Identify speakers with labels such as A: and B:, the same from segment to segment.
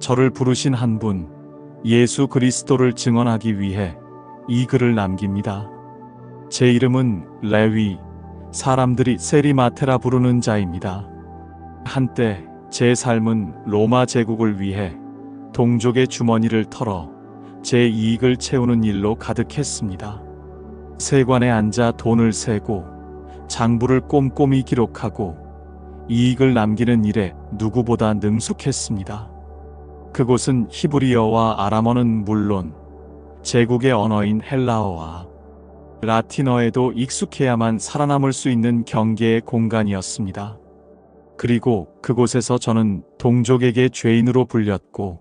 A: 저를 부르신 한 분, 예수 그리스도를 증언하기 위해 이 글을 남깁니다. 제 이름은 레위, 사람들이 세리마테라 부르는 자입니다. 한때 제 삶은 로마 제국을 위해 동족의 주머니를 털어 제 이익을 채우는 일로 가득했습니다. 세관에 앉아 돈을 세고 장부를 꼼꼼히 기록하고 이익을 남기는 일에 누구보다 능숙했습니다. 그곳은 히브리어와 아람어는 물론 제국의 언어인 헬라어와 라틴어에도 익숙해야만 살아남을 수 있는 경계의 공간이었습니다. 그리고 그곳에서 저는 동족에게 죄인으로 불렸고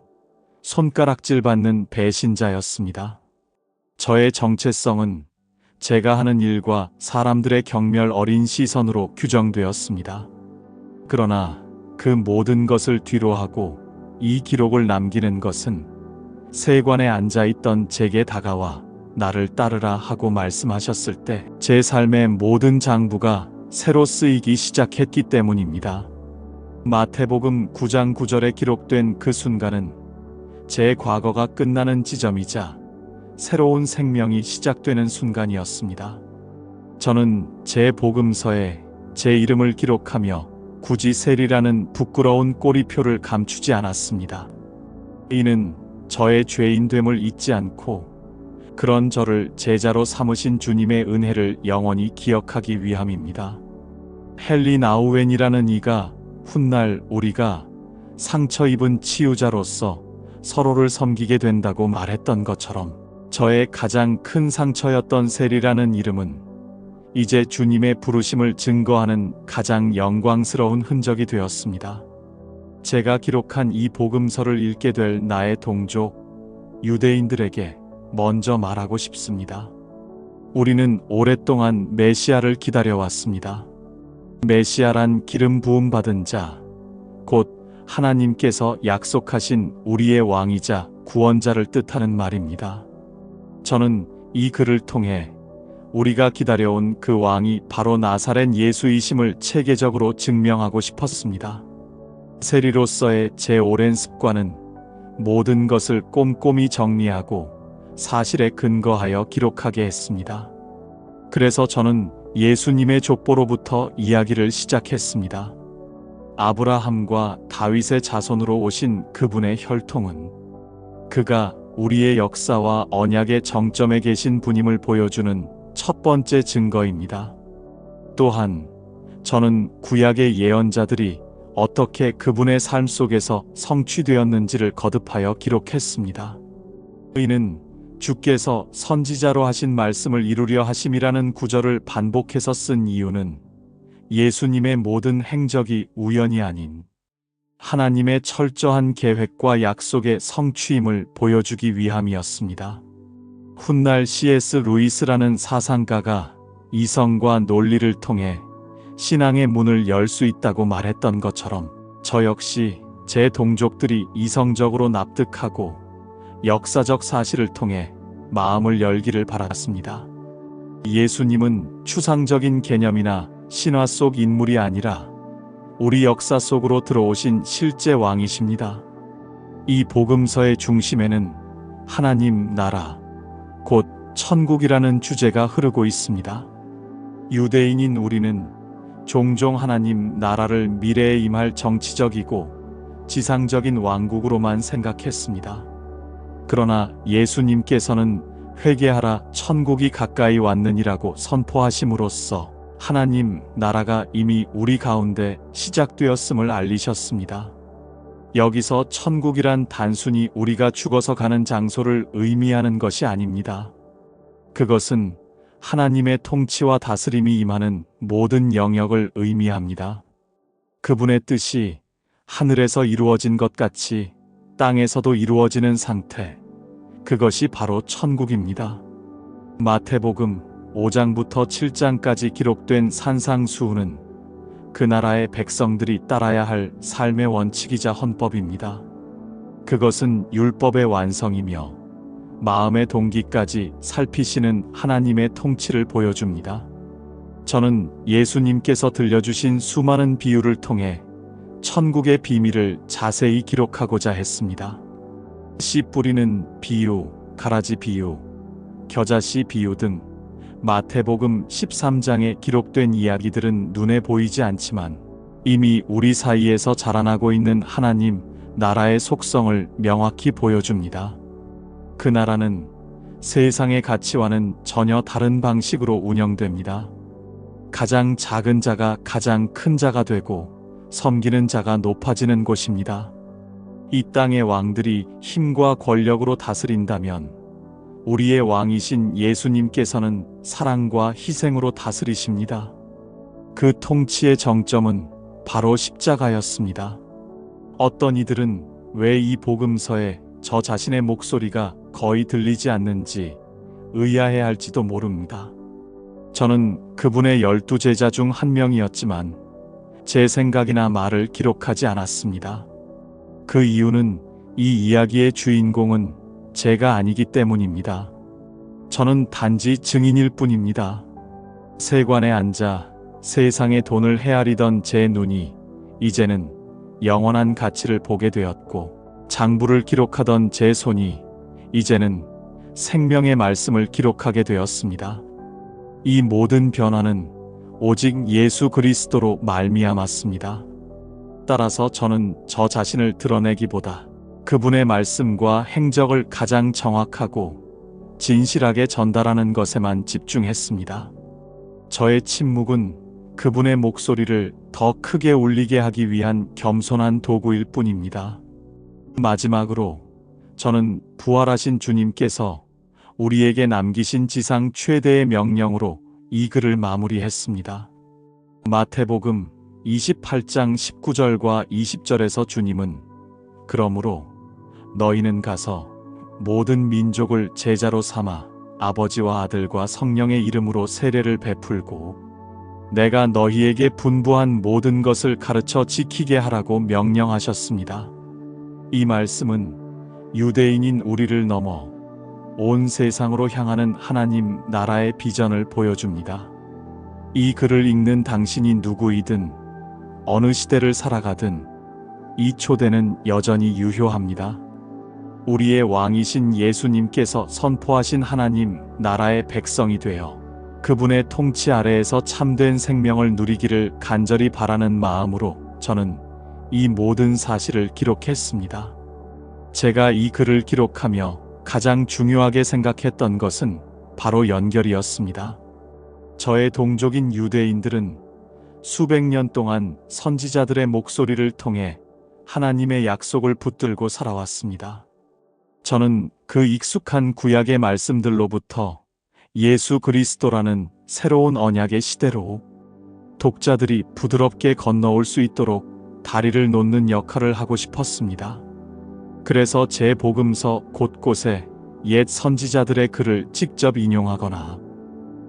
A: 손가락질 받는 배신자였습니다. 저의 정체성은 제가 하는 일과 사람들의 경멸 어린 시선으로 규정되었습니다. 그러나 그 모든 것을 뒤로하고 이 기록을 남기는 것은 세관에 앉아있던 제게 다가와 나를 따르라 하고 말씀하셨을 때 제 삶의 모든 장부가 새로 쓰이기 시작했기 때문입니다. 마태복음 9장 9절에 기록된 그 순간은 제 과거가 끝나는 지점이자 새로운 생명이 시작되는 순간이었습니다. 저는 제 복음서에 제 이름을 기록하며 굳이 세리라는 부끄러운 꼬리표를 감추지 않았습니다. 이는 저의 죄인됨을 잊지 않고 그런 저를 제자로 삼으신 주님의 은혜를 영원히 기억하기 위함입니다. 헨리 나우웬이라는 이가 훗날 우리가 상처 입은 치유자로서 서로를 섬기게 된다고 말했던 것처럼 저의 가장 큰 상처였던 세리라는 이름은 이제 주님의 부르심을 증거하는 가장 영광스러운 흔적이 되었습니다. 제가 기록한 이 복음서를 읽게 될 나의 동족 유대인들에게 먼저 말하고 싶습니다. 우리는 오랫동안 메시아를 기다려왔습니다. 메시아란 기름 부음 받은 자, 곧 하나님께서 약속하신 우리의 왕이자 구원자를 뜻하는 말입니다. 저는 이 글을 통해 우리가 기다려온 그 왕이 바로 나사렛 예수이심을 체계적으로 증명하고 싶었습니다. 세리로서의 제 오랜 습관은 모든 것을 꼼꼼히 정리하고 사실에 근거하여 기록하게 했습니다. 그래서 저는 예수님의 족보로부터 이야기를 시작했습니다. 아브라함과 다윗의 자손으로 오신 그분의 혈통은 그가 우리의 역사와 언약의 정점에 계신 분임을 보여주는 첫 번째 증거입니다. 또한 저는 구약의 예언자들이 어떻게 그분의 삶 속에서 성취되었는지를 거듭하여 기록했습니다. 이는 주께서 선지자로 하신 말씀을 이루려 하심이라는 구절을 반복해서 쓴 이유는 예수님의 모든 행적이 우연이 아닌 하나님의 철저한 계획과 약속의 성취임을 보여주기 위함이었습니다. 훗날 C.S. 루이스라는 사상가가 이성과 논리를 통해 신앙의 문을 열 수 있다고 말했던 것처럼 저 역시 제 동족들이 이성적으로 납득하고 역사적 사실을 통해 마음을 열기를 바랐습니다. 예수님은 추상적인 개념이나 신화 속 인물이 아니라 우리 역사 속으로 들어오신 실제 왕이십니다. 이 복음서의 중심에는 하나님 나라, 곧 천국이라는 주제가 흐르고 있습니다. 유대인인 우리는 종종 하나님 나라를 미래에 임할 정치적이고 지상적인 왕국으로만 생각했습니다. 그러나 예수님께서는 회개하라 천국이 가까이 왔느니라고 선포하심으로써 하나님 나라가 이미 우리 가운데 시작되었음을 알리셨습니다. 여기서 천국이란 단순히 우리가 죽어서 가는 장소를 의미하는 것이 아닙니다. 그것은 하나님의 통치와 다스림이 임하는 모든 영역을 의미합니다. 그분의 뜻이 하늘에서 이루어진 것 같이 땅에서도 이루어지는 상태, 그것이 바로 천국입니다. 마태복음 5장부터 7장까지 기록된 산상수훈은 그 나라의 백성들이 따라야 할 삶의 원칙이자 헌법입니다. 그것은 율법의 완성이며 마음의 동기까지 살피시는 하나님의 통치를 보여줍니다. 저는 예수님께서 들려주신 수많은 비유를 통해 천국의 비밀을 자세히 기록하고자 했습니다. 씨 뿌리는 비유, 가라지 비유, 겨자씨 비유 등 마태복음 13장에 기록된 이야기들은 눈에 보이지 않지만 이미 우리 사이에서 자라나고 있는 하나님 나라의 속성을 명확히 보여줍니다. 그 나라는 세상의 가치와는 전혀 다른 방식으로 운영됩니다. 가장 작은 자가 가장 큰 자가 되고 섬기는 자가 높아지는 곳입니다. 이 땅의 왕들이 힘과 권력으로 다스린다면 우리의 왕이신 예수님께서는 사랑과 희생으로 다스리십니다. 그 통치의 정점은 바로 십자가였습니다. 어떤 이들은 왜 이 복음서에 저 자신의 목소리가 거의 들리지 않는지 의아해할지도 모릅니다. 저는 그분의 12제자 중 한 명이었지만 제 생각이나 말을 기록하지 않았습니다. 그 이유는 이 이야기의 주인공은 제가 아니기 때문입니다. 저는 단지 증인일 뿐입니다. 세관에 앉아 세상의 돈을 헤아리던 제 눈이 이제는 영원한 가치를 보게 되었고, 장부를 기록하던 제 손이 이제는 생명의 말씀을 기록하게 되었습니다. 이 모든 변화는 오직 예수 그리스도로 말미암았습니다. 따라서 저는 저 자신을 드러내기보다 그분의 말씀과 행적을 가장 정확하고 진실하게 전달하는 것에만 집중했습니다. 저의 침묵은 그분의 목소리를 더 크게 울리게 하기 위한 겸손한 도구일 뿐입니다. 마지막으로 저는 부활하신 주님께서 우리에게 남기신 지상 최대의 명령으로 이 글을 마무리했습니다. 마태복음 28장 19절과 20절에서 주님은 그러므로 너희는 가서 모든 민족을 제자로 삼아 아버지와 아들과 성령의 이름으로 세례를 베풀고 내가 너희에게 분부한 모든 것을 가르쳐 지키게 하라고 명령하셨습니다. 이 말씀은 유대인인 우리를 넘어 온 세상으로 향하는 하나님 나라의 비전을 보여줍니다. 이 글을 읽는 당신이 누구이든 어느 시대를 살아가든 이 초대는 여전히 유효합니다. 우리의 왕이신 예수님께서 선포하신 하나님 나라의 백성이 되어 그분의 통치 아래에서 참된 생명을 누리기를 간절히 바라는 마음으로 저는 이 모든 사실을 기록했습니다. 제가 이 글을 기록하며 가장 중요하게 생각했던 것은 바로 연결이었습니다. 저의 동족인 유대인들은 수백 년 동안 선지자들의 목소리를 통해 하나님의 약속을 붙들고 살아왔습니다. 저는 그 익숙한 구약의 말씀들로부터 예수 그리스도라는 새로운 언약의 시대로 독자들이 부드럽게 건너올 수 있도록 다리를 놓는 역할을 하고 싶었습니다. 그래서 제 복음서 곳곳에 옛 선지자들의 글을 직접 인용하거나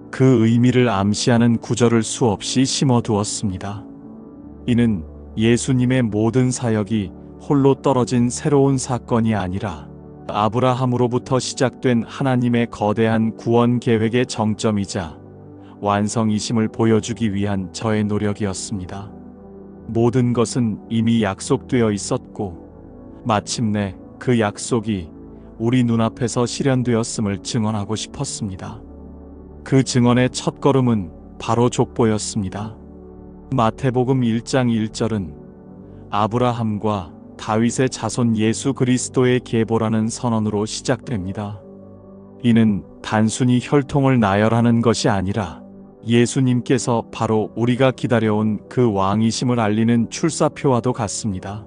A: 그 의미를 암시하는 구절을 수없이 심어두었습니다. 이는 예수님의 모든 사역이 홀로 떨어진 새로운 사건이 아니라 아브라함으로부터 시작된 하나님의 거대한 구원 계획의 정점이자 완성이심을 보여주기 위한 저의 노력이었습니다. 모든 것은 이미 약속되어 있었고 마침내 그 약속이 우리 눈앞에서 실현되었음을 증언하고 싶었습니다. 그 증언의 첫걸음은 바로 족보였습니다. 마태복음 1장 1절은 아브라함과 다윗의 자손 예수 그리스도의 계보라는 선언으로 시작됩니다. 이는 단순히 혈통을 나열하는 것이 아니라 예수님께서 바로 우리가 기다려온 그 왕이심을 알리는 출사표와도 같습니다.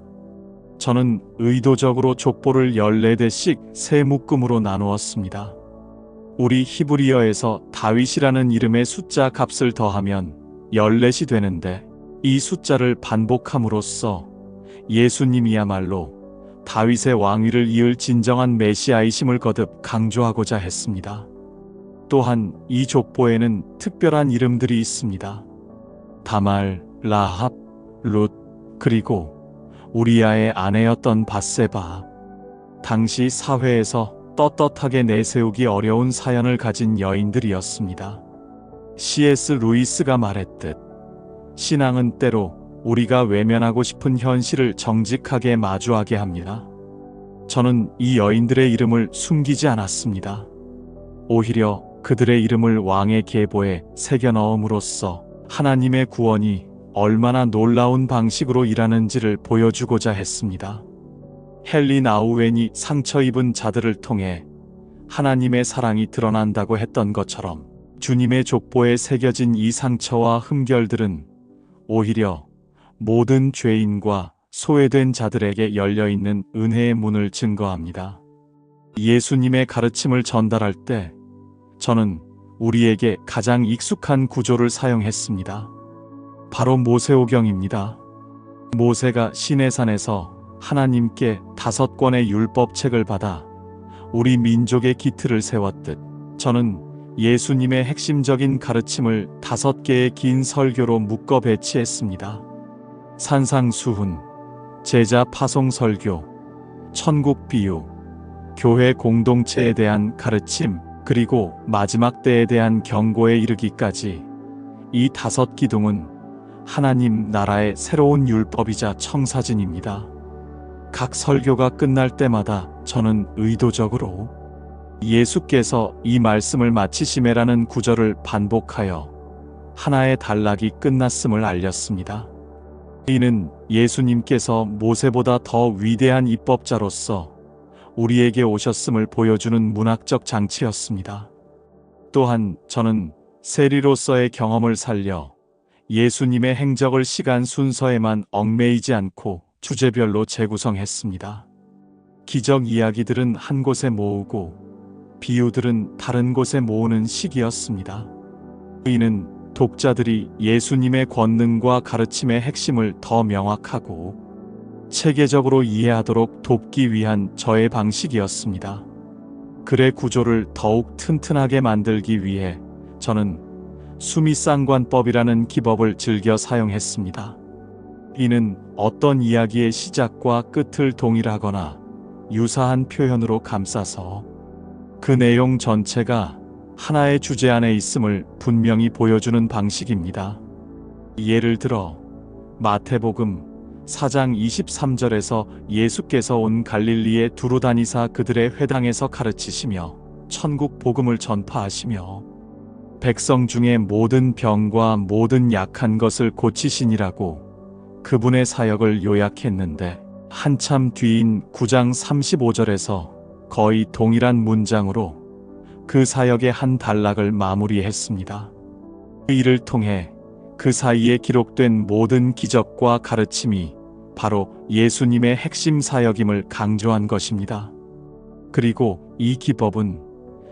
A: 저는 의도적으로 족보를 14대씩 세 묶음으로 나누었습니다. 우리 히브리어에서 다윗이라는 이름의 숫자 값을 더하면 14이 되는데 이 숫자를 반복함으로써 예수님이야말로 다윗의 왕위를 이을 진정한 메시아이심을 거듭 강조하고자 했습니다. 또한 이 족보에는 특별한 이름들이 있습니다. 다말, 라합, 룻, 그리고 우리아의 아내였던 밧세바. 당시 사회에서 떳떳하게 내세우기 어려운 사연을 가진 여인들이었습니다. C.S. 루이스가 말했듯 신앙은 때로 우리가 외면하고 싶은 현실을 정직하게 마주하게 합니다. 저는 이 여인들의 이름을 숨기지 않았습니다. 오히려 그들의 이름을 왕의 계보에 새겨 넣음으로써 하나님의 구원이 얼마나 놀라운 방식으로 일하는지를 보여주고자 했습니다. 헨리 나우엔이 상처 입은 자들을 통해 하나님의 사랑이 드러난다고 했던 것처럼 주님의 족보에 새겨진 이 상처와 흠결들은 오히려 모든 죄인과 소외된 자들에게 열려있는 은혜의 문을 증거합니다. 예수님의 가르침을 전달할 때 저는 우리에게 가장 익숙한 구조를 사용했습니다. 바로 모세오경입니다. 모세가 시내산에서 하나님께 5권의 율법책을 받아 우리 민족의 기틀을 세웠듯 저는 예수님의 핵심적인 가르침을 5개의 긴 설교로 묶어 배치했습니다. 산상수훈, 제자 파송 설교, 천국 비유, 교회 공동체에 대한 가르침, 그리고 마지막 때에 대한 경고에 이르기까지 이 5기둥은 하나님 나라의 새로운 율법이자 청사진입니다. 각 설교가 끝날 때마다 저는 의도적으로 예수께서 이 말씀을 마치시매라는 구절을 반복하여 하나의 단락이 끝났음을 알렸습니다. 이는 예수님께서 모세보다 더 위대한 입법자로서 우리에게 오셨음을 보여주는 문학적 장치였습니다. 또한 저는 세리로서의 경험을 살려 예수님의 행적을 시간 순서에만 얽매이지 않고 주제별로 재구성했습니다. 기적 이야기들은 한 곳에 모으고 비유들은 다른 곳에 모으는 식이었습니다. 이는 독자들이 예수님의 권능과 가르침의 핵심을 더 명확하고 체계적으로 이해하도록 돕기 위한 저의 방식이었습니다. 글의 구조를 더욱 튼튼하게 만들기 위해 저는 수미상관법이라는 기법을 즐겨 사용했습니다. 이는 어떤 이야기의 시작과 끝을 동일하거나 유사한 표현으로 감싸서 그 내용 전체가 하나의 주제 안에 있음을 분명히 보여주는 방식입니다. 예를 들어 마태복음 4장 23절에서 예수께서 온 갈릴리에 두루 다니사 그들의 회당에서 가르치시며 천국 복음을 전파하시며 백성 중에 모든 병과 모든 약한 것을 고치시니라고 그분의 사역을 요약했는데, 한참 뒤인 9장 35절에서 거의 동일한 문장으로 그 사역의 한 단락을 마무리했습니다. 이를 통해 그 사이에 기록된 모든 기적과 가르침이 바로 예수님의 핵심 사역임을 강조한 것입니다. 그리고 이 기법은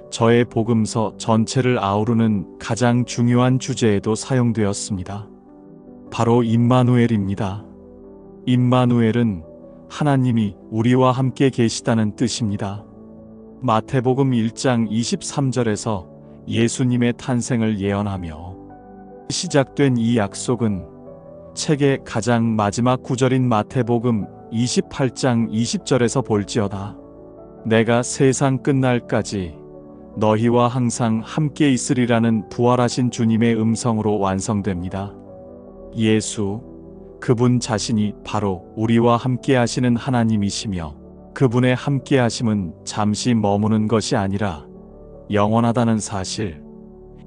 A: 저의 복음서 전체를 아우르는 가장 중요한 주제에도 사용되었습니다. 바로 임마누엘입니다. 임마누엘은 하나님이 우리와 함께 계시다는 뜻입니다. 마태복음 1장 23절에서 예수님의 탄생을 예언하며 시작된 이 약속은 책의 가장 마지막 구절인 마태복음 28장 20절에서 볼지어다. 내가 세상 끝날까지 너희와 항상 함께 있으리라는 부활하신 주님의 음성으로 완성됩니다. 예수, 그분 자신이 바로 우리와 함께 하시는 하나님이시며 그분의 함께 하심은 잠시 머무는 것이 아니라 영원하다는 사실,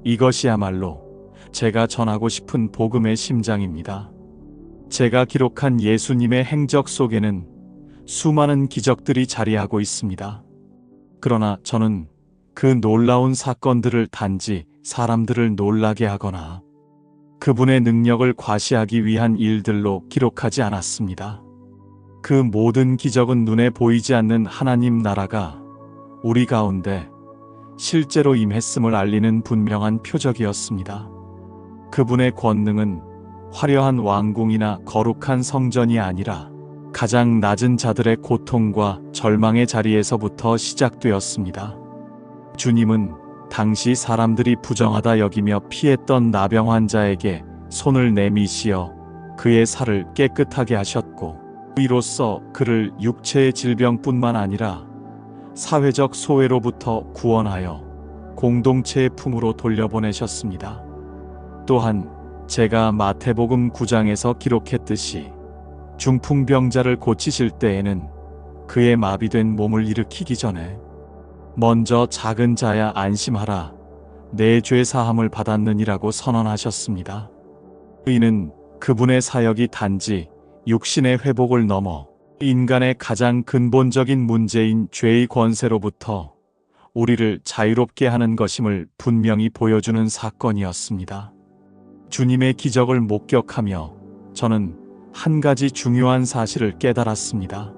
A: 이것이야말로 제가 전하고 싶은 복음의 심장입니다. 제가 기록한 예수님의 행적 속에는 수많은 기적들이 자리하고 있습니다. 그러나 저는 그 놀라운 사건들을 단지 사람들을 놀라게 하거나 그분의 능력을 과시하기 위한 일들로 기록하지 않았습니다. 그 모든 기적은 눈에 보이지 않는 하나님 나라가 우리 가운데 실제로 임했음을 알리는 분명한 표적이었습니다. 그분의 권능은 화려한 왕궁이나 거룩한 성전이 아니라 가장 낮은 자들의 고통과 절망의 자리에서부터 시작되었습니다. 주님은 당시 사람들이 부정하다 여기며 피했던 나병 환자에게 손을 내미시어 그의 살을 깨끗하게 하셨고, 이로써 그를 육체의 질병뿐만 아니라 사회적 소외로부터 구원하여 공동체의 품으로 돌려보내셨습니다. 또한 제가 마태복음 9장에서 기록했듯이 중풍병자를 고치실 때에는 그의 마비된 몸을 일으키기 전에 먼저 작은 자야 안심하라, 내 죄 사함을 받았느니라고 선언하셨습니다. 이는 그분의 사역이 단지 육신의 회복을 넘어 인간의 가장 근본적인 문제인 죄의 권세로부터 우리를 자유롭게 하는 것임을 분명히 보여주는 사건이었습니다. 주님의 기적을 목격하며 저는 한 가지 중요한 사실을 깨달았습니다.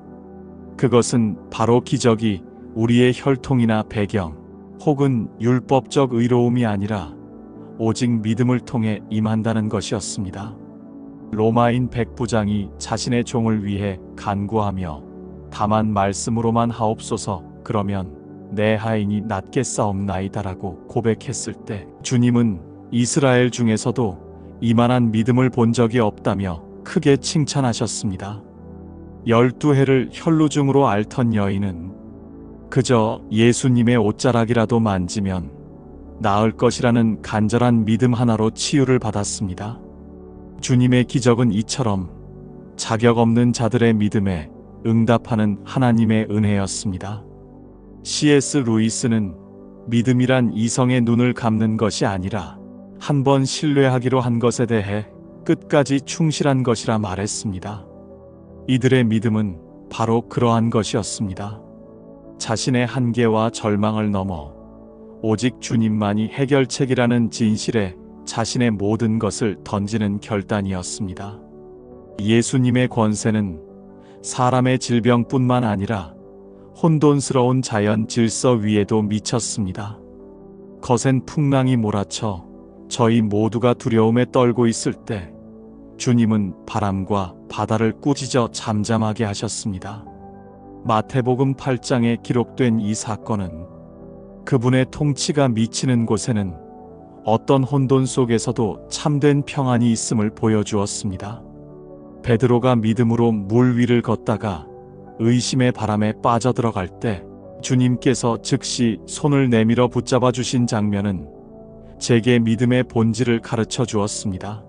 A: 그것은 바로 기적이 우리의 혈통이나 배경 혹은 율법적 의로움이 아니라 오직 믿음을 통해 임한다는 것이었습니다. 로마인 백부장이 자신의 종을 위해 간구하며 다만 말씀으로만 하옵소서, 그러면 내 하인이 낫겠사옵나이다라고 고백했을 때 주님은 이스라엘 중에서도 이만한 믿음을 본 적이 없다며 크게 칭찬하셨습니다. 12해를 혈루증으로 앓던 여인은 그저 예수님의 옷자락이라도 만지면 나을 것이라는 간절한 믿음 하나로 치유를 받았습니다. 주님의 기적은 이처럼 자격 없는 자들의 믿음에 응답하는 하나님의 은혜였습니다. C.S. 루이스는 믿음이란 이성의 눈을 감는 것이 아니라 한 번 신뢰하기로 한 것에 대해 끝까지 충실한 것이라 말했습니다. 이들의 믿음은 바로 그러한 것이었습니다. 자신의 한계와 절망을 넘어 오직 주님만이 해결책이라는 진실에 자신의 모든 것을 던지는 결단이었습니다. 예수님의 권세는 사람의 질병뿐만 아니라 혼돈스러운 자연 질서 위에도 미쳤습니다. 거센 풍랑이 몰아쳐 저희 모두가 두려움에 떨고 있을 때 주님은 바람과 바다를 꾸짖어 잠잠하게 하셨습니다. 마태복음 8장에 기록된 이 사건은 그분의 통치가 미치는 곳에는 어떤 혼돈 속에서도 참된 평안이 있음을 보여주었습니다. 베드로가 믿음으로 물 위를 걷다가 의심의 바람에 빠져들어갈 때 주님께서 즉시 손을 내밀어 붙잡아 주신 장면은 제게 믿음의 본질을 가르쳐 주었습니다.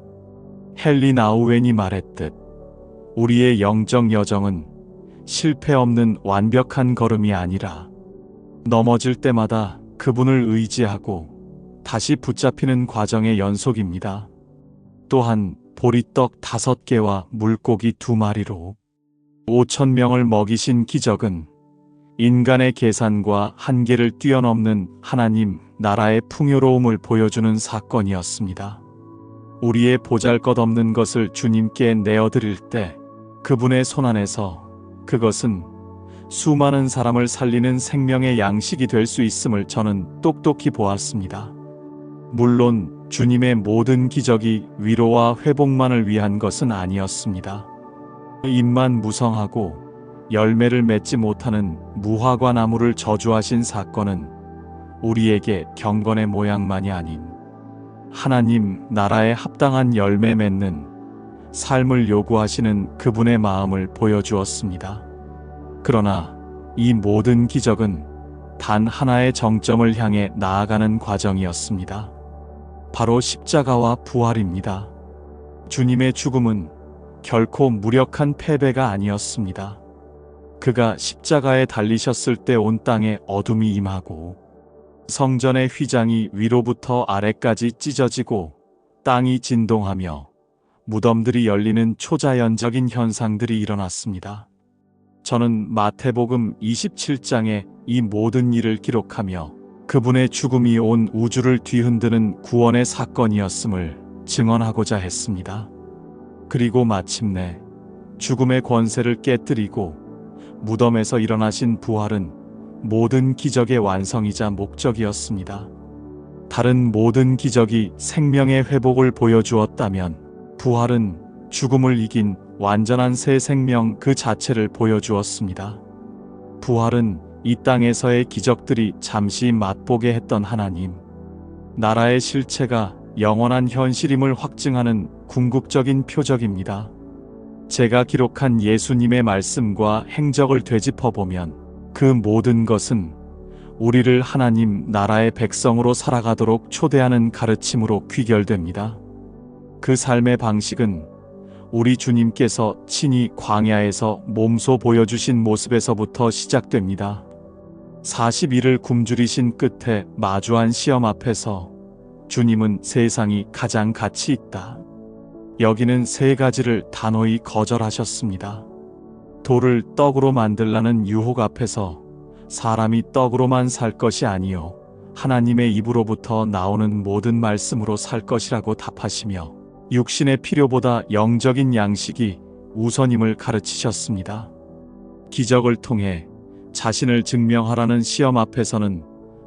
A: 헨리 나우엔이 말했듯 우리의 영적 여정은 실패 없는 완벽한 걸음이 아니라 넘어질 때마다 그분을 의지하고 다시 붙잡히는 과정의 연속입니다. 또한 보리떡 5개와 물고기 2마리로 5,000명을 먹이신 기적은 인간의 계산과 한계를 뛰어넘는 하나님 나라의 풍요로움을 보여주는 사건이었습니다. 우리의 보잘것없는 것을 주님께 내어드릴 때 그분의 손안에서 그것은 수많은 사람을 살리는 생명의 양식이 될 수 있음을 저는 똑똑히 보았습니다. 물론 주님의 모든 기적이 위로와 회복만을 위한 것은 아니었습니다. 잎만 무성하고 열매를 맺지 못하는 무화과 나무를 저주하신 사건은 우리에게 경건의 모양만이 아닌 하나님 나라에 합당한 열매 맺는 삶을 요구하시는 그분의 마음을 보여주었습니다. 그러나 이 모든 기적은 단 하나의 정점을 향해 나아가는 과정이었습니다. 바로 십자가와 부활입니다. 주님의 죽음은 결코 무력한 패배가 아니었습니다. 그가 십자가에 달리셨을 때 온 땅에 어둠이 임하고 성전의 휘장이 위로부터 아래까지 찢어지고 땅이 진동하며 무덤들이 열리는 초자연적인 현상들이 일어났습니다. 저는 마태복음 27장에 이 모든 일을 기록하며 그분의 죽음이 온 우주를 뒤흔드는 구원의 사건이었음을 증언하고자 했습니다. 그리고 마침내 죽음의 권세를 깨뜨리고 무덤에서 일어나신 부활은 모든 기적의 완성이자 목적이었습니다. 다른 모든 기적이 생명의 회복을 보여주었다면 부활은 죽음을 이긴 완전한 새 생명 그 자체를 보여주었습니다. 부활은 이 땅에서의 기적들이 잠시 맛보게 했던 하나님 나라의 실체가 영원한 현실임을 확증하는 궁극적인 표적입니다. 제가 기록한 예수님의 말씀과 행적을 되짚어보면 그 모든 것은 우리를 하나님 나라의 백성으로 살아가도록 초대하는 가르침으로 귀결됩니다. 그 삶의 방식은 우리 주님께서 친히 광야에서 몸소 보여주신 모습에서부터 시작됩니다. 40일을 굶주리신 끝에 마주한 시험 앞에서 주님은 세상이 가장 가치 있다 여기는 세 가지를 단호히 거절하셨습니다. 돌을 떡으로 만들라는 유혹 앞에서 사람이 떡으로만 살 것이 아니요 하나님의 입으로부터 나오는 모든 말씀으로 살 것이라고 답하시며 육신의 필요보다 영적인 양식이 우선임을 가르치셨습니다. 기적을 통해 자신을 증명하라는 시험 앞에서는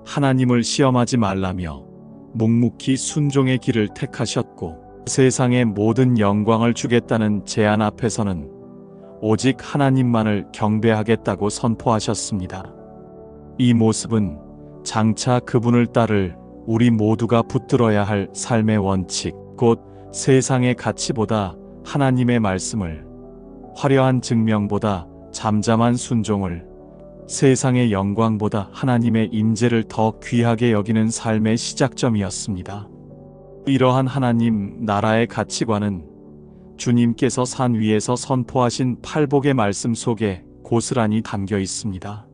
A: 하나님을 시험하지 말라며 묵묵히 순종의 길을 택하셨고 세상의 모든 영광을 주겠다는 제안 앞에서는 오직 하나님만을 경배하겠다고 선포하셨습니다. 이 모습은 장차 그분을 따를 우리 모두가 붙들어야 할 삶의 원칙, 곧 세상의 가치보다 하나님의 말씀을, 화려한 증명보다 잠잠한 순종을, 세상의 영광보다 하나님의 임재를 더 귀하게 여기는 삶의 시작점이었습니다. 이러한 하나님 나라의 가치관은 주님께서 산 위에서 선포하신 팔복의 말씀 속에 고스란히 담겨 있습니다.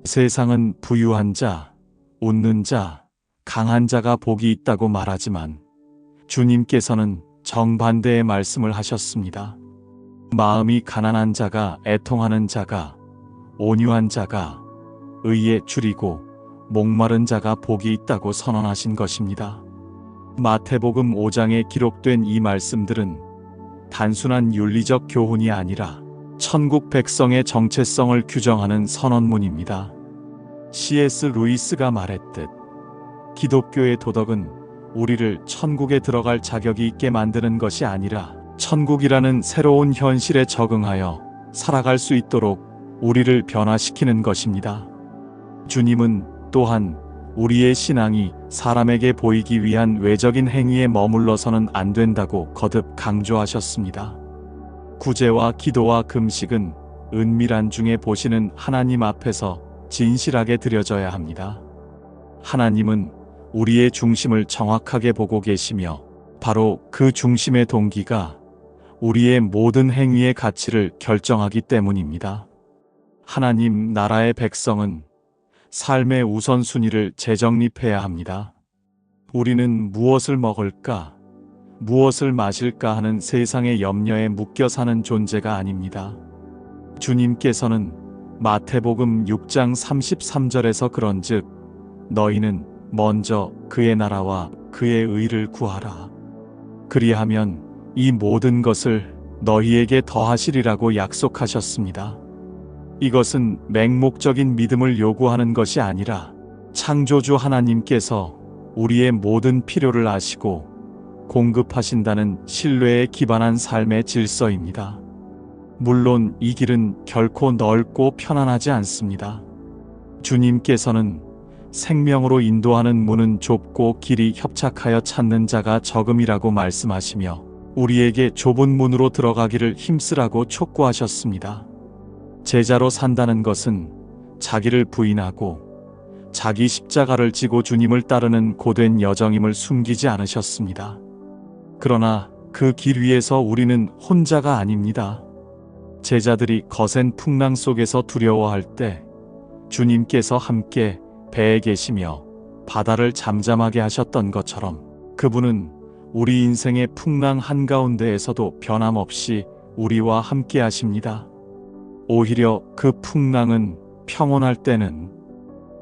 A: 세상은 부유한 자, 웃는 자, 강한 자가 복이 있다고 말하지만 주님께서는 정반대의 말씀을 하셨습니다. 마음이 가난한 자가, 애통하는 자가, 온유한 자가, 의에 줄이고 목마른 자가 복이 있다고 선언하신 것입니다. 마태복음 5장에 기록된 이 말씀들은 단순한 윤리적 교훈이 아니라 천국 백성의 정체성을 규정하는 선언문입니다. C.S. 루이스가 말했듯 기독교의 도덕은 우리를 천국에 들어갈 자격이 있게 만드는 것이 아니라 천국이라는 새로운 현실에 적응하여 살아갈 수 있도록 우리를 변화시키는 것입니다. 주님은 또한 우리의 신앙이 사람에게 보이기 위한 외적인 행위에 머물러서는 안 된다고 거듭 강조하셨습니다. 구제와 기도와 금식은 은밀한 중에 보시는 하나님 앞에서 진실하게 드려져야 합니다. 하나님은 우리의 중심을 정확하게 보고 계시며 바로 그 중심의 동기가 우리의 모든 행위의 가치를 결정하기 때문입니다. 하나님 나라의 백성은 삶의 우선순위를 재정립해야 합니다. 우리는 무엇을 먹을까, 무엇을 마실까 하는 세상의 염려에 묶여 사는 존재가 아닙니다. 주님께서는 마태복음 6장 33절에서 그런즉 너희는 먼저 그의 나라와 그의 의를 구하라. 그리하면 이 모든 것을 너희에게 더하시리라고 약속하셨습니다. 이것은 맹목적인 믿음을 요구하는 것이 아니라 창조주 하나님께서 우리의 모든 필요를 아시고 공급하신다는 신뢰에 기반한 삶의 질서입니다. 물론 이 길은 결코 넓고 편안하지 않습니다. 주님께서는 생명으로 인도하는 문은 좁고 길이 협착하여 찾는 자가 적음이라고 말씀하시며 우리에게 좁은 문으로 들어가기를 힘쓰라고 촉구하셨습니다. 제자로 산다는 것은 자기를 부인하고 자기 십자가를 지고 주님을 따르는 고된 여정임을 숨기지 않으셨습니다. 그러나 그 길 위에서 우리는 혼자가 아닙니다. 제자들이 거센 풍랑 속에서 두려워할 때 주님께서 함께 배에 계시며 바다를 잠잠하게 하셨던 것처럼 그분은 우리 인생의 풍랑 한가운데에서도 변함없이 우리와 함께 하십니다. 오히려 그 풍랑은 평온할 때는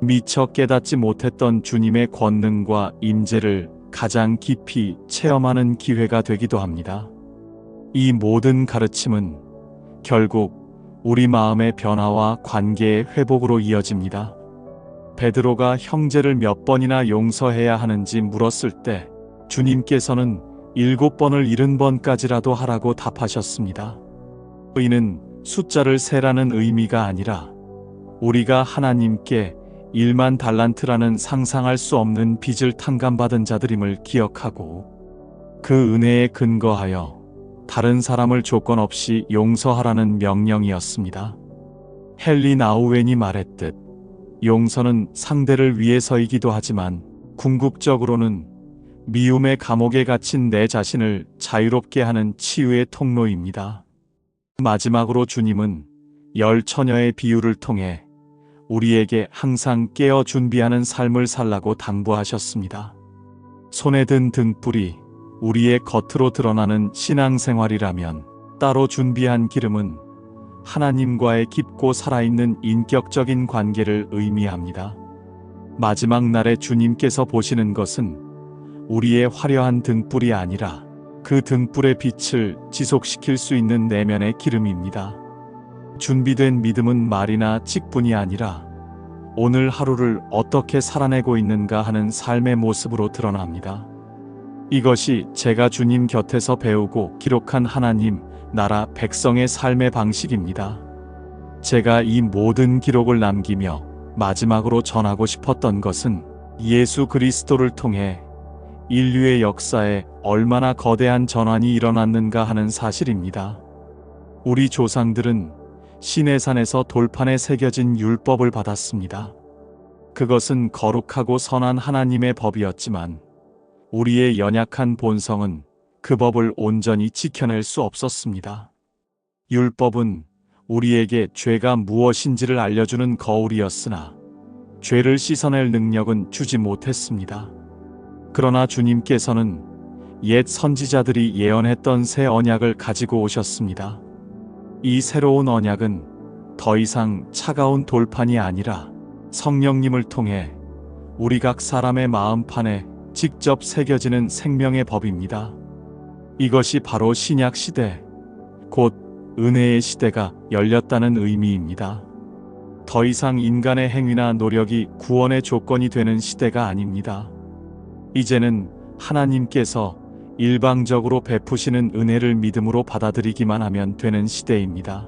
A: 미처 깨닫지 못했던 주님의 권능과 임재를 가장 깊이 체험하는 기회가 되기도 합니다. 이 모든 가르침은 결국 우리 마음의 변화와 관계의 회복으로 이어집니다. 베드로가 형제를 몇 번이나 용서해야 하는지 물었을 때 주님께서는 7번을 70번까지라도 하라고 답하셨습니다. 이는 숫자를 세라는 의미가 아니라 우리가 하나님께 1만 달란트라는 상상할 수 없는 빚을 탕감받은 자들임을 기억하고 그 은혜에 근거하여 다른 사람을 조건 없이 용서하라는 명령이었습니다. 헨리 나우웬이 말했듯 용서는 상대를 위해서이기도 하지만 궁극적으로는 미움의 감옥에 갇힌 내 자신을 자유롭게 하는 치유의 통로입니다. 마지막으로 주님은 열 처녀의 비유를 통해 우리에게 항상 깨어 준비하는 삶을 살라고 당부하셨습니다. 손에 든 등불이 우리의 겉으로 드러나는 신앙생활이라면 따로 준비한 기름은 하나님과의 깊고 살아있는 인격적인 관계를 의미합니다. 마지막 날에 주님께서 보시는 것은 우리의 화려한 등불이 아니라 그 등불의 빛을 지속시킬 수 있는 내면의 기름입니다. 준비된 믿음은 말이나 직분이 아니라 오늘 하루를 어떻게 살아내고 있는가 하는 삶의 모습으로 드러납니다. 이것이 제가 주님 곁에서 배우고 기록한 하나님, 나라, 백성의 삶의 방식입니다. 제가 이 모든 기록을 남기며 마지막으로 전하고 싶었던 것은 예수 그리스도를 통해 인류의 역사에 얼마나 거대한 전환이 일어났는가 하는 사실입니다. 우리 조상들은 시내산에서 돌판에 새겨진 율법을 받았습니다. 그것은 거룩하고 선한 하나님의 법이었지만 우리의 연약한 본성은 그 법을 온전히 지켜낼 수 없었습니다. 율법은 우리에게 죄가 무엇인지를 알려주는 거울이었으나 죄를 씻어낼 능력은 주지 못했습니다. 그러나 주님께서는 옛 선지자들이 예언했던 새 언약을 가지고 오셨습니다. 이 새로운 언약은 더 이상 차가운 돌판이 아니라 성령님을 통해 우리 각 사람의 마음판에 직접 새겨지는 생명의 법입니다. 이것이 바로 신약 시대, 곧 은혜의 시대가 열렸다는 의미입니다. 더 이상 인간의 행위나 노력이 구원의 조건이 되는 시대가 아닙니다. 이제는 하나님께서 일방적으로 베푸시는 은혜를 믿음으로 받아들이기만 하면 되는 시대입니다.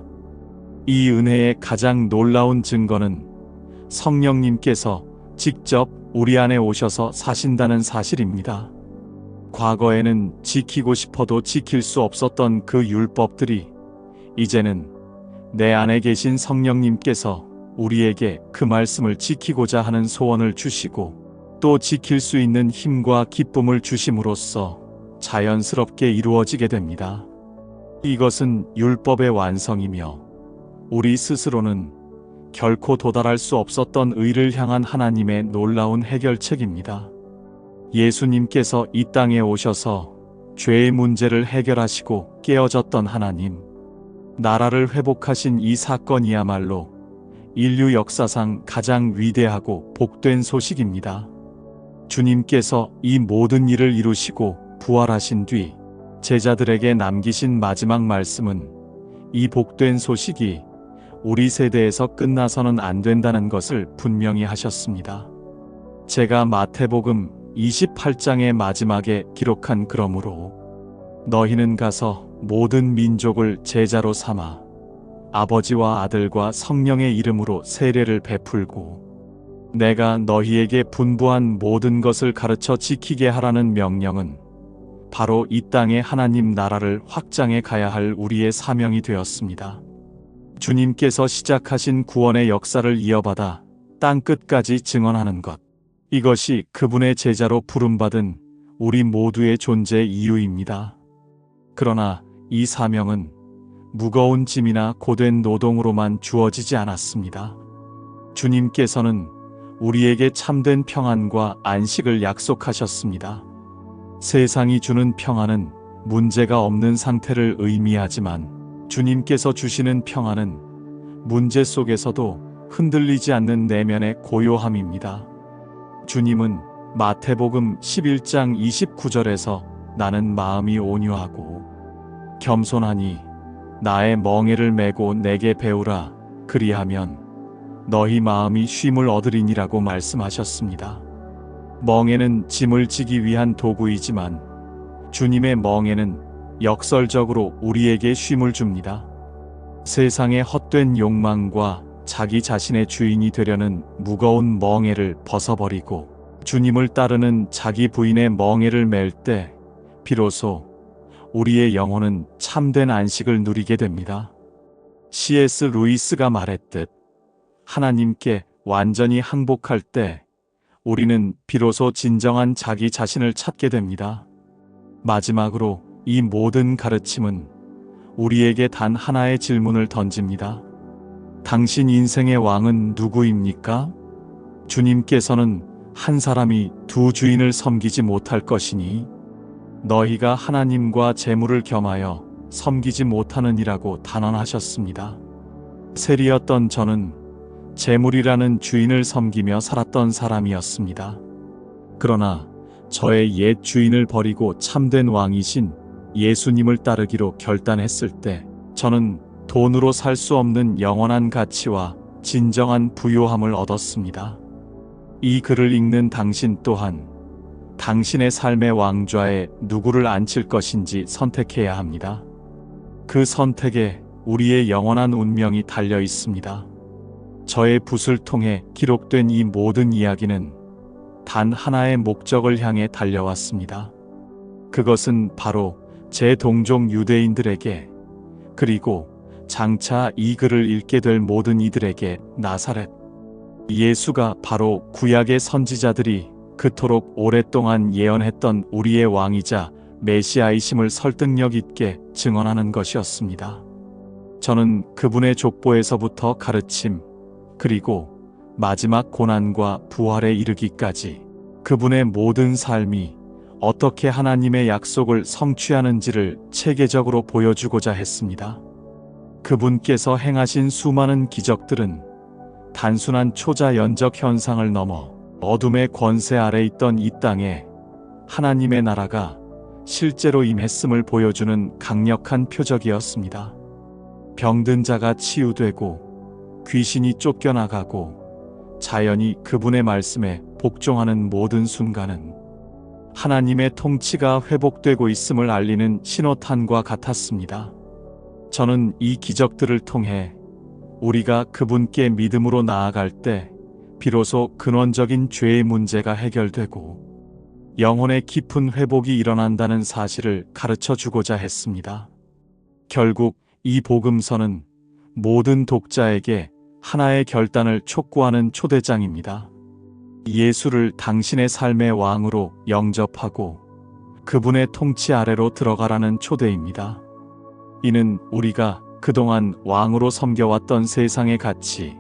A: 이 은혜의 가장 놀라운 증거는 성령님께서 직접 우리 안에 오셔서 사신다는 사실입니다. 과거에는 지키고 싶어도 지킬 수 없었던 그 율법들이 이제는 내 안에 계신 성령님께서 우리에게 그 말씀을 지키고자 하는 소원을 주시고 또 지킬 수 있는 힘과 기쁨을 주심으로써 자연스럽게 이루어지게 됩니다. 이것은 율법의 완성이며 우리 스스로는 결코 도달할 수 없었던 의를 향한 하나님의 놀라운 해결책입니다. 예수님께서 이 땅에 오셔서 죄의 문제를 해결하시고 깨어졌던 하나님, 나라를 회복하신 이 사건이야말로 인류 역사상 가장 위대하고 복된 소식입니다. 주님께서 이 모든 일을 이루시고 부활하신 뒤 제자들에게 남기신 마지막 말씀은 이 복된 소식이 우리 세대에서 끝나서는 안 된다는 것을 분명히 하셨습니다. 제가 마태복음 28장의 마지막에 기록한 그러므로 너희는 가서 모든 민족을 제자로 삼아 아버지와 아들과 성령의 이름으로 세례를 베풀고 내가 너희에게 분부한 모든 것을 가르쳐 지키게 하라는 명령은 바로 이 땅에 하나님 나라를 확장해 가야 할 우리의 사명이 되었습니다. 주님께서 시작하신 구원의 역사를 이어받아 땅 끝까지 증언하는 것, 이것이 그분의 제자로 부름받은 우리 모두의 존재 이유입니다. 그러나 이 사명은 무거운 짐이나 고된 노동으로만 주어지지 않았습니다. 주님께서는 우리에게 참된 평안과 안식을 약속하셨습니다. 세상이 주는 평안은 문제가 없는 상태를 의미하지만 주님께서 주시는 평안은 문제 속에서도 흔들리지 않는 내면의 고요함입니다. 주님은 마태복음 11장 29절에서 나는 마음이 온유하고 겸손하니 나의 멍에를 메고 내게 배우라 그리하면 너희 마음이 쉼을 얻으리니라고 말씀하셨습니다. 멍에는 짐을 지기 위한 도구이지만 주님의 멍에는 역설적으로 우리에게 쉼을 줍니다. 세상의 헛된 욕망과 자기 자신의 주인이 되려는 무거운 멍에를 벗어버리고 주님을 따르는 자기 부인의 멍에를 맬 때 비로소 우리의 영혼은 참된 안식을 누리게 됩니다. C.S. 루이스가 말했듯 하나님께 완전히 항복할 때 우리는 비로소 진정한 자기 자신을 찾게 됩니다. 마지막으로 이 모든 가르침은 우리에게 단 하나의 질문을 던집니다. 당신 인생의 왕은 누구입니까? 주님께서는 한 사람이 두 주인을 섬기지 못할 것이니 너희가 하나님과 재물을 겸하여 섬기지 못하느니라고 단언하셨습니다. 세리였던 저는 재물이라는 주인을 섬기며 살았던 사람이었습니다. 그러나 저의 옛 주인을 버리고 참된 왕이신 예수님을 따르기로 결단했을 때 저는 돈으로 살 수 없는 영원한 가치와 진정한 부요함을 얻었습니다. 이 글을 읽는 당신 또한 당신의 삶의 왕좌에 누구를 앉힐 것인지 선택해야 합니다. 그 선택에 우리의 영원한 운명이 달려 있습니다. 저의 붓을 통해 기록된 이 모든 이야기는 단 하나의 목적을 향해 달려왔습니다. 그것은 바로 제 동족 유대인들에게, 그리고 장차 이 글을 읽게 될 모든 이들에게 나사렛 예수가 바로 구약의 선지자들이 그토록 오랫동안 예언했던 우리의 왕이자 메시아이심을 설득력 있게 증언하는 것이었습니다. 저는 그분의 족보에서부터 가르침, 그리고 마지막 고난과 부활에 이르기까지 그분의 모든 삶이 어떻게 하나님의 약속을 성취하는지를 체계적으로 보여주고자 했습니다. 그분께서 행하신 수많은 기적들은 단순한 초자연적 현상을 넘어 어둠의 권세 아래 있던 이 땅에 하나님의 나라가 실제로 임했음을 보여주는 강력한 표적이었습니다. 병든 자가 치유되고 귀신이 쫓겨나가고 자연이 그분의 말씀에 복종하는 모든 순간은 하나님의 통치가 회복되고 있음을 알리는 신호탄과 같았습니다. 저는 이 기적들을 통해 우리가 그분께 믿음으로 나아갈 때 비로소 근원적인 죄의 문제가 해결되고 영혼의 깊은 회복이 일어난다는 사실을 가르쳐 주고자 했습니다. 결국 이 복음서는 모든 독자에게 하나의 결단을 촉구하는 초대장입니다. 예수를 당신의 삶의 왕으로 영접하고 그분의 통치 아래로 들어가라는 초대입니다. 이는 우리가 그동안 왕으로 섬겨왔던 세상의 가치,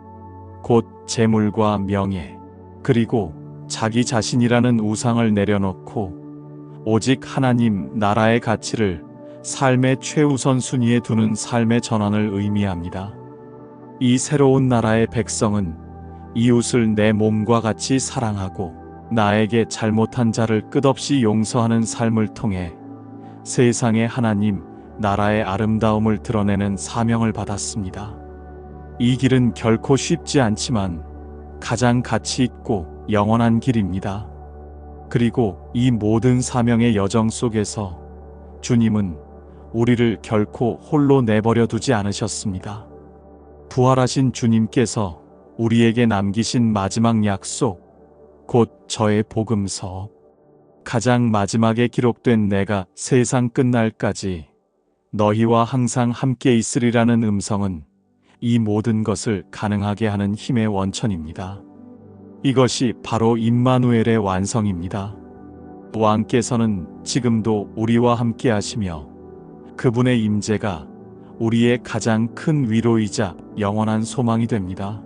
A: 곧 재물과 명예, 그리고 자기 자신이라는 우상을 내려놓고 오직 하나님 나라의 가치를 삶의 최우선 순위에 두는 삶의 전환을 의미합니다. 이 새로운 나라의 백성은 이웃을 내 몸과 같이 사랑하고 나에게 잘못한 자를 끝없이 용서하는 삶을 통해 세상의 하나님 나라의 아름다움을 드러내는 사명을 받았습니다. 이 길은 결코 쉽지 않지만 가장 가치 있고 영원한 길입니다. 그리고 이 모든 사명의 여정 속에서 주님은 우리를 결코 홀로 내버려 두지 않으셨습니다. 부활하신 주님께서 우리에게 남기신 마지막 약속, 곧 저의 복음서, 가장 마지막에 기록된 내가 세상 끝날까지 너희와 항상 함께 있으리라는 음성은 이 모든 것을 가능하게 하는 힘의 원천입니다. 이것이 바로 임마누엘의 완성입니다. 왕께서는 지금도 우리와 함께 하시며 그분의 임재가 우리의 가장 큰 위로이자 영원한 소망이 됩니다.